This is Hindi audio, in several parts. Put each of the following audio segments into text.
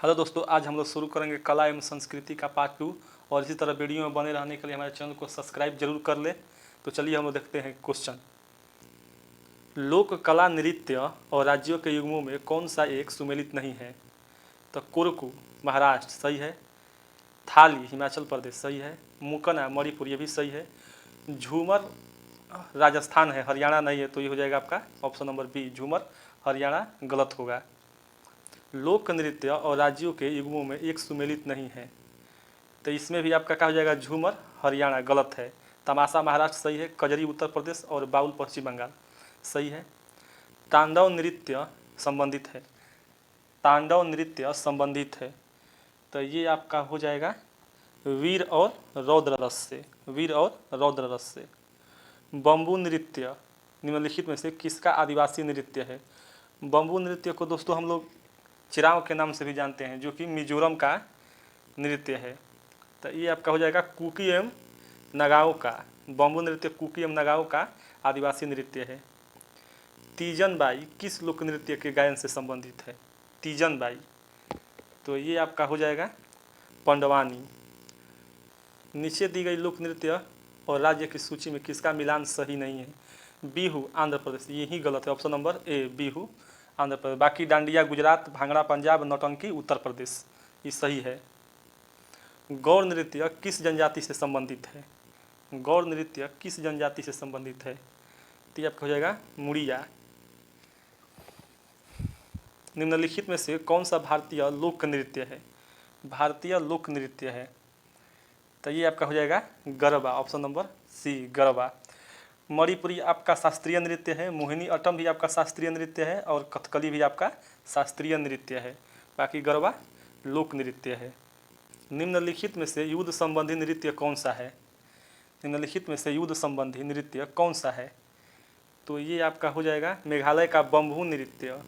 हेलो दोस्तों, आज हम लोग शुरू करेंगे कला एवं संस्कृति का पार्ट 2। और इसी तरह वीडियो में बने रहने के लिए हमारे चैनल को सब्सक्राइब जरूर कर ले। तो चलिए हम लोग देखते हैं क्वेश्चन। लोक कला नृत्य और राज्यों के युग्मों में कौन सा एक सुमेलित नहीं है? तो कोरकू महाराष्ट्र सही है, थाली हिमाचल प्रदेश सही है, मुकना मणिपुर ये भी सही है, झूमर राजस्थान है, हरियाणा नहीं है, तो ये हो जाएगा आपका ऑप्शन नंबर बी, झूमर हरियाणा गलत होगा। लोक नृत्य और राज्यों के युग्मों में एक सुमेलित नहीं है, तो इसमें भी आपका क्या हो जाएगा, झूमर हरियाणा गलत है। तमाशा महाराष्ट्र सही है, कजरी उत्तर प्रदेश और बाउल पश्चिम बंगाल सही है। तांडव नृत्य संबंधित है, तांडव नृत्य संबंधित है, तो ये आपका हो जाएगा वीर और रौद्र रस से, वीर और रौद्र रस से। बम्बू नृत्य निम्नलिखित में से किसका आदिवासी नृत्य है? बम्बू नृत्य को दोस्तों हम लोग चिराव के नाम से भी जानते हैं, जो कि मिजोरम का नृत्य है। तो ये आपका हो जाएगा कुकी एवं नगाओं का, बम्बू नृत्य कुकी एवं नगाओं का आदिवासी नृत्य है। तीजन बाई किस लोक नृत्य के गायन से संबंधित है? तीजन बाई, तो ये आपका हो जाएगा पंडवानी। नीचे दी गई लोक नृत्य और राज्य की सूची में किसका मिलान सही नहीं है? बिहू आंध्र प्रदेश, यही गलत है, option number A Bihu Andhra Pradesh. बाकी डांडिया गुजरात, भांगड़ा पंजाब, नौटंकी उत्तर प्रदेश, ये सही है। गौर नृत्य किस जनजाति से संबंधित है? गौर नृत्य किस जनजाति से संबंधित है? तो ये आपका हो जाएगा मुड़िया। निम्नलिखित में से कौन सा भारतीय लोक नृत्य है? भारतीय लोक नृत्य है, तो ये आपका हो जाएगा garba, option number C garba. Manipuri आपका शास्त्रीय नृत्य है, मोहिनी अट्टम भी आपका शास्त्रीय नृत्य है और कथकली भी आपका शास्त्रीय नृत्य है। बाकी गरबा लोक नृत्य है। निम्नलिखित में से युद्ध संबंधी नृत्य कौन सा है? निम्नलिखित में से युद्ध संबंधी नृत्य कौन सा है? तो ये आपका हो जाएगा मेघालय का बम्बू नृत्य,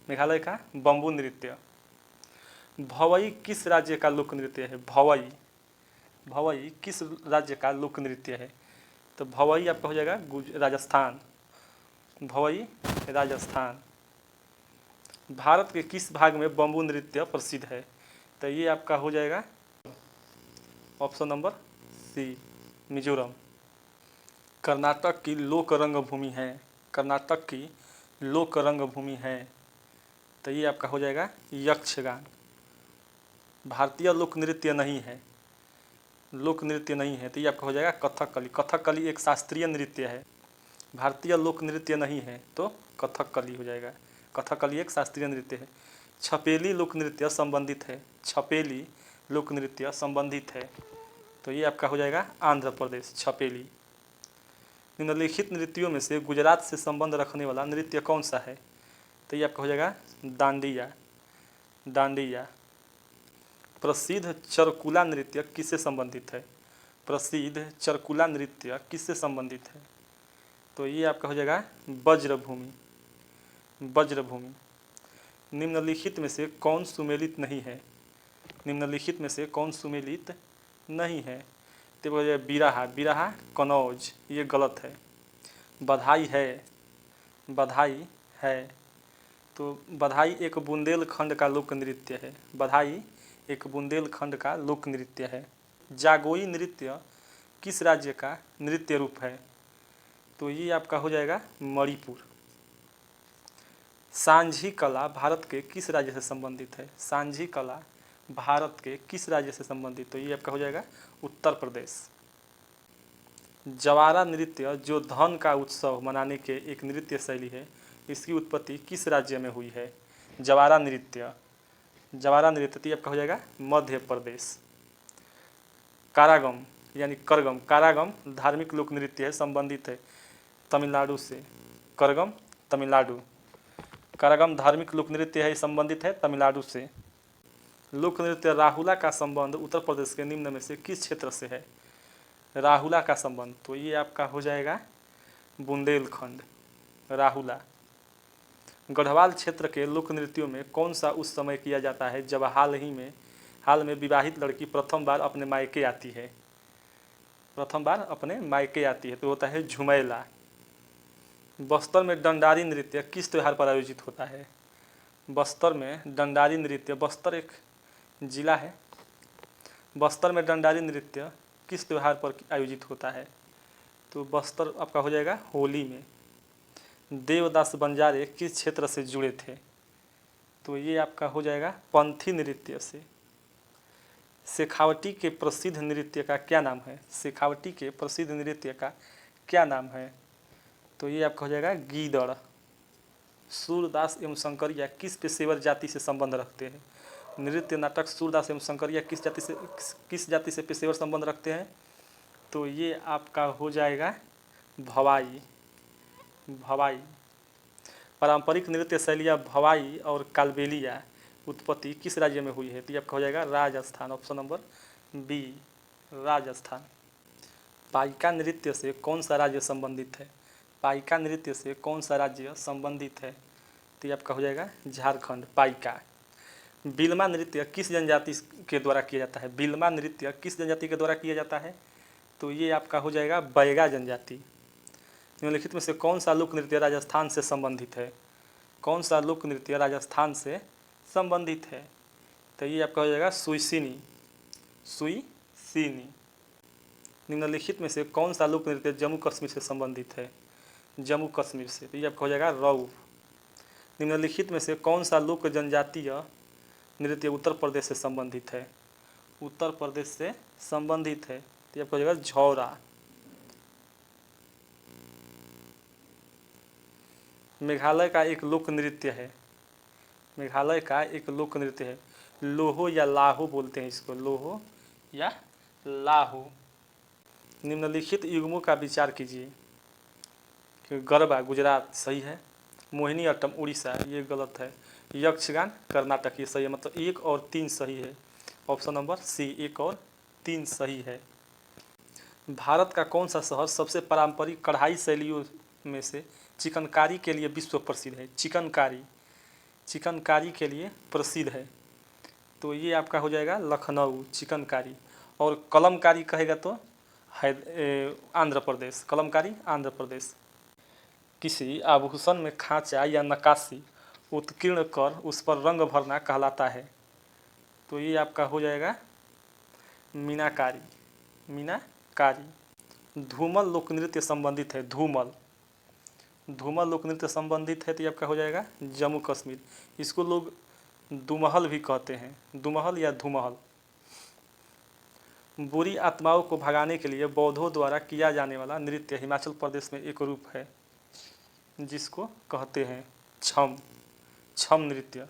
मेघालय का बम्बू नृत्य। भवई किस राज्य का लोक नृत्य है? भवई, भवई किस राज्य का लोक नृत्य है? तो भवई आपका हो जाएगा राजस्थान, भवई राजस्थान। भारत के किस भाग में बम्बू नृत्य प्रसिद्ध है? तो ये आपका हो जाएगा option number C Mizoram. Karnataka की लोक रंगभूमि है, कर्नाटक की लोक रंगभूमि है, तो ये आपका हो जाएगा यक्षगान। भारतीय लोक नृत्य नहीं है, लोक नृत्य नहीं है, तो ये आपका हो जाएगा कथकली। कथकली एक शास्त्रीय नृत्य है, भारतीय लोक नृत्य नहीं है, तो कथकली हो जाएगा। कथकली एक शास्त्रीय नृत्य है। छपेली लोक नृत्य संबंधित है, छपेली लोक नृत्य संबंधित है, तो ये आपका हो जाएगा आंध्र प्रदेश छपेली। निम्नलिखित नृत्यों में से गुजरात से संबंध रखने वाला नृत्य कौन सा है? तो ये आपका हो जाएगा डांडिया, डांडिया। प्रसिद्ध चरकुला नृत्य किससे संबंधित है? प्रसिद्ध चरकुला नृत्य किससे संबंधित है? तो ये आपका हो जाएगा वज्रभूमि, वज्रभूमि। निम्नलिखित में से कौन सुमेलित नहीं है? निम्नलिखित में से कौन सुमेलित नहीं है? तो हो जाएगा बिरहा, बिरहा कनौज, ये गलत है। बधाई है, बधाई है, तो बधाई एक बुंदेलखंड का लोक नृत्य है, बधाई एक बुंदेलखंड का लोक नृत्य है। जागोई नृत्य किस राज्य का नृत्य रूप है? तो ये आपका हो जाएगा मणिपुर। सांझी कला भारत के किस राज्य से संबंधित है? सांझी कला भारत के किस राज्य से संबंधित? तो ये आपका हो जाएगा उत्तर प्रदेश। जवारा नृत्य जो धन का उत्सव मनाने के एक नृत्य शैली है, इसकी उत्पत्ति किस राज्य में हुई है? जवारा नृत्य, जवारा नृत्य आपका हो जाएगा मध्य प्रदेश। कारागम यानी करगम, कारागम धार्मिक लोक नृत्य है, संबंधित है तमिलनाडु से, करगम तमिलनाडु। कारागम धार्मिक लोक नृत्य है, संबंधित है तमिलनाडु से। लोक नृत्य राहुला का संबंध उत्तर प्रदेश के निम्न में से किस क्षेत्र से है? राहुला का संबंध, तो ये आपका हो जाएगा बुंदेलखंड, राहुला। गढ़वाल क्षेत्र के लोक नृत्यों में कौन सा उस समय किया जाता है जब हाल में विवाहित लड़की प्रथम बार अपने मायके आती है? प्रथम बार अपने मायके आती है, तो होता है झुमेला। बस्तर में डंडारी नृत्य किस त्यौहार पर आयोजित होता है? बस्तर में डंडारी नृत्य, बस्तर एक जिला है, बस्तर में डंडारी नृत्य किस त्यौहार पर आयोजित होता है? तो बस्तर आपका हो जाएगा होली में। देवदास बंजारे किस क्षेत्र से जुड़े थे? तो ये आपका हो जाएगा पंथी नृत्य से। शेखावटी के प्रसिद्ध नृत्य का क्या नाम है? शेखावटी के प्रसिद्ध नृत्य का क्या नाम है? तो ये आपका हो जाएगा गीदड़। सूरदास एवं शंकरिया किस पेशेवर जाति से संबंध रखते हैं? नृत्य नाटक सूरदास एवं शंकरिया किस जाति से पेशेवर संबंध रखते हैं? तो ये आपका हो जाएगा भवाई। भवाई। पारंपरिक नृत्य शैलियाँ भवाई और कालबेलिया उत्पत्ति किस राज्य में हुई है? तो ये आपका हो जाएगा Rajasthan, option number B Rajasthan. Paika नृत्य से कौन सा राज्य संबंधित है? पाइका नृत्य से कौन सा राज्य संबंधित है? तो ये आपका हो जाएगा झारखंड। पाइका। बिलमा नृत्य किस जनजाति के द्वारा किया जाता है? बिलमा नृत्य किस जनजाति के द्वारा किया जाता है? तो ये आपका हो जाएगा बैगा जनजाति। निम्नलिखित में से कौन सा लोक नृत्य राजस्थान से संबंधित है? कौन सा लोक नृत्य राजस्थान से संबंधित है? तो ये आपका हो जाएगा सुईसिनी। सुईसिनी। निम्नलिखित में से कौन सा लोक नृत्य जम्मू कश्मीर से संबंधित है? जम्मू कश्मीर से। तो ये आपका हो जाएगा रऊ। निम्नलिखित में से कौन सा लोक जनजातीय नृत्य उत्तर प्रदेश से संबंधित है? उत्तर प्रदेश से संबंधित है। तो ये आपका हो जाएगा झौरा। मेघालय का एक लोक नृत्य है, मेघालय का एक लोक नृत्य है, लोहो या लाहो बोलते हैं इसको, लोहो या लाहो। निम्नलिखित युग्मों का विचार कीजिए। गरबा गुजरात सही है, मोहिनी अट्टम उड़ीसा ये गलत है, यक्षगान कर्नाटक ये सही है, मतलब 1 और 3 सही है, ऑप्शन नंबर सी 1 और 3 सही है। भारत का कौन सा शहर सबसे पारंपरिक कढ़ाई शैलियों में से चिकनकारी के लिए विश्व प्रसिद्ध है? चिकनकारी के लिए प्रसिद्ध है। तो ये आपका हो जाएगा लखनऊ चिकनकारी। और कलमकारी कहेगा तो आंध्र प्रदेश, कलमकारी आंध्र प्रदेश। किसी आभूषण में खांचा या नक्काशी उत्कीर्ण कर उस पर रंग भरना कहलाता है। तो ये आपका हो जाएगा मीनाकारी। मीनाकारी। धूमल लोक नृत्य संबंधित है, धूमल लोक नृत्य संबंधित है। तो ये आपका हो जाएगा जम्मू कश्मीर। इसको लोग दुमहल भी कहते हैं, दुमहल या धूमहल। बुरी आत्माओं को भगाने के लिए बौद्धों द्वारा किया जाने वाला नृत्य हिमाचल प्रदेश में एक रूप है जिसको कहते हैं छम नृत्य।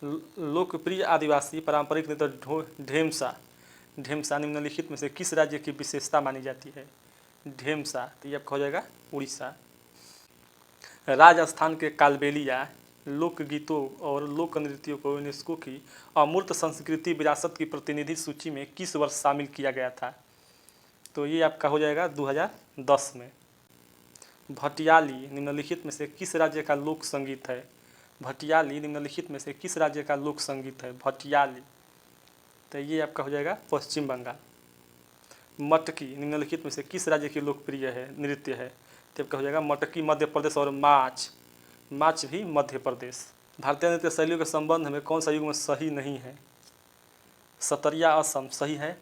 लोकप्रिय आदिवासी पारंपरिक नृत्य ढेमसा निम्नलिखित में से किस राज्य की विशेषता मानी जाती है? ढेमसा। तो ये आपका हो जाएगा उड़ीसा। राजस्थान के कालबेलिया लोकगीतों और लोक नृत्यों को यूनेस्को की अमूर्त संस्कृति विरासत की प्रतिनिधि सूची में किस वर्ष शामिल किया गया था? तो ये आपका हो जाएगा 2010 में। भटियाली निम्नलिखित में से किस राज्य का लोक संगीत है? भटियाली निम्नलिखित में से किस राज्य का लोक संगीत है? भटियाली। तो ये आपका हो जाएगा पश्चिम बंगाल। मटकी निम्नलिखित में से किस राज्य की लोकप्रिय है नृत्य है? तो आपका हो जाएगा मटकी मध्य प्रदेश और माच भी मध्य प्रदेश। भारतीय नृत्य शैलियों के संबंध में कौन सा युग्म सही नहीं है? सतरिया असम सही है।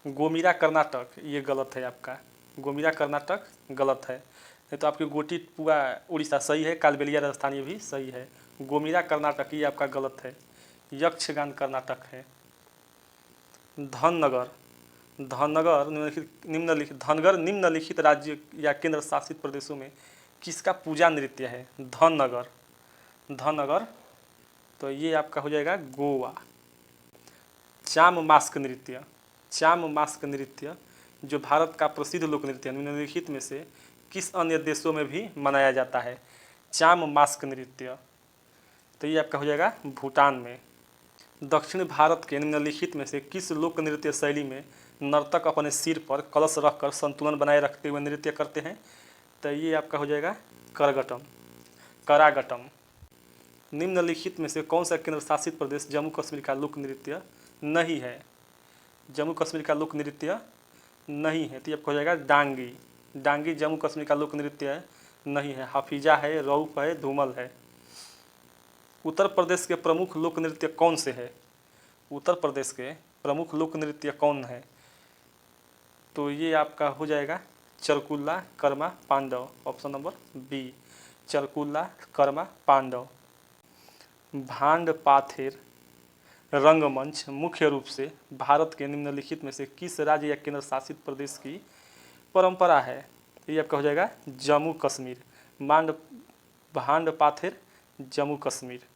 गोमीरा कर्नाटक ये गलत है आपका, गोमीरा कर्नाटक गलत है। नहीं तो आपकी गोटी पुआ उड़ीसा सही है, कालबेलिया राजस्थान ये भी सही है। गोमीरा कर्नाटक ये आपका गलत है, यक्षगान कर्नाटक है। धनगर निम्नलिखित राज्य या केंद्र शासित प्रदेशों में किसका पूजा नृत्य है? धनगर। तो ये आपका हो जाएगा गोवा। चाम मास्क नृत्य जो भारत का प्रसिद्ध लोक नृत्य है, निम्नलिखित में से किस अन्य देशों में भी मनाया जाता है? चाम मास्क नृत्य। तो ये आपका हो जाएगा भूटान में। दक्षिण भारत के निम्नलिखित में से किस लोक नृत्य शैली में नर्तक अपने सिर पर कलश रखकर संतुलन बनाए रखते हुए नृत्य करते हैं? तो ये आपका हो जाएगा करागटम। निम्नलिखित में से कौन सा केंद्र शासित प्रदेश जम्मू कश्मीर का लोक नृत्य नहीं है? जम्मू कश्मीर का लोक नृत्य नहीं है। तो ये आपका हो जाएगा डांगी जम्मू कश्मीर का लोक नृत्य नहीं है। हाफिजा है, रऊफ है, धूमल है। उत्तर प्रदेश के प्रमुख लोक नृत्य कौन से है? उत्तर प्रदेश के प्रमुख लोक नृत्य कौन है? तो ये आपका हो जाएगा Charkula, Karma, Pandav. Option number B, Charkula, Karma, Pandav. Bhand Pather रंगमंच मुख्य रूप से भारत के निम्नलिखित में से किस राज्य या केंद्र शासित प्रदेश की परंपरा है? ये आपका हो जाएगा जम्मू कश्मीर। भांड पाथेर जम्मू कश्मीर।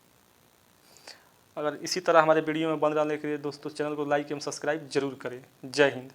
अगर इसी तरह हमारे वीडियो में बन रहने के लिए दोस्तों चैनल को लाइक एवं सब्सक्राइब जरूर करें। जय हिंद।